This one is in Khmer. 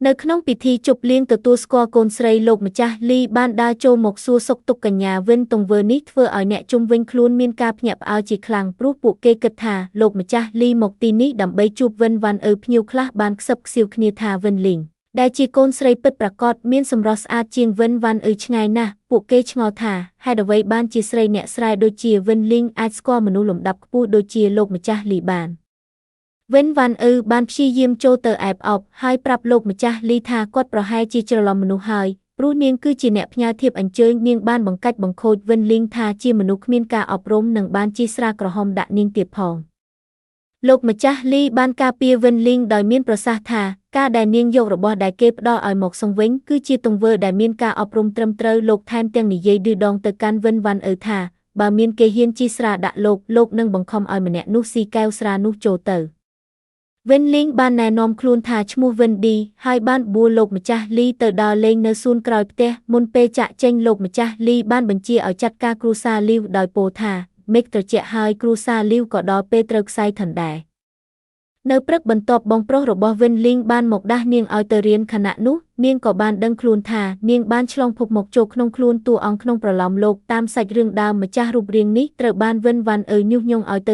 នៅក្នុងពិធីជប់លៀងទទួលស្គាល់កូនស្រីលោកម្ចាស់លីបានដើរចូលមកសួរសុខទុក្ខកញ្ញាវិនទង្វើនេះធ្វើឲ្យអ្នកជុំវិញខ្លួនមានការភ្ញាក់ផ្អើលជាខ្លាំងព្រោះពួកគេគិតថាលោកម្ចាស់លីមកទីនេះដើម្បីជួបវិនវ៉ាន់ភ្ញៀវខ្លះបានខ្សឹបខ្សៀវគ្នាថាវិនលីងដែលជាកូនស្រីពិតប្រាកដមានសម្រស់ស្អាតជាងវិនវ៉ាន់ឆ្ងាយណាស់ពួកគេឆ្ងល់ថាហេតុអ្វីបានជាស្រីអ្នកស្រែដូចជាវិនលីងអាចស្គាល់មនុស្សលំដាប់ខ្ពស់ដូចជាលោកម្ចាស់លីបានវិនវ៉ាន់បានព្យាយាមចូលទៅអែបអបហើយប្រាប់លោកម្ចាស់លីថាគាត់ប្រហែលជាច្រឡំមនុស្សហើយព្រោះនាងគឺជាអ្នកផ្ញើធៀបអញ្ជើញនាងបានបង្កាច់បង្ខូចវិនលីងថាជាមនុស្សគ្មានការអប់រំនិងបានជាស្រាក្រហមដាក់នាងទៀតផងលោកម្ចាស់លីបានការពារវិនលីងដោយមានប្រសាសន៍ថាការដែលនាងយករបស់ដែលគេផ្ដល់ឲ្យមកសងវិញគឺជាទង្វើដែលមានការអប់រំត្រឹមត្រូវលោកថែមទាំងនិយាយឌឺដងទៅកាន់វិនវ៉ាន់ថាបើមានគេហ៊ានជីស្រាដាក់លោកនឹងបង្ខំឲ្យម្នាក់នោះស៊ីកែវស្រានោះចូលទៅវិនលីងបានណែនាំខ្លួនថាឈ្មោះវិនឌីហើយបានបួលលោកម្ចាស់លីទៅដល់លេងនៅសួនក្រោយផ្ទះមុនពេលចាក់ចេញលោកម្ចាស់លីបានបញ្ជាឲ្យចាត់ការគ្រួសារលីវដោយពោលថាមេឃត្រជាក់ហើយគ្រួសារលីវក៏ដល់ពេលត្រូវខ្សែថនដែរនៅព្រឹកបន្ទាប់បងប្រុសរបស់វិនលីងបានមកដាស់នាងឲ្យទៅរៀនខណៈនោះនាងក៏បានដឹងខ្លួនថានាងបានឆ្លងភពមកចូលក្នុងខ្លួនតួអង្គក្នុងប្រឡំលោកតាមសាច់រឿងដើមម្ចាស់រូបរាងនេះត្រូវបានវិនវ៉ាន់ញុះញង់ឲ្យទៅ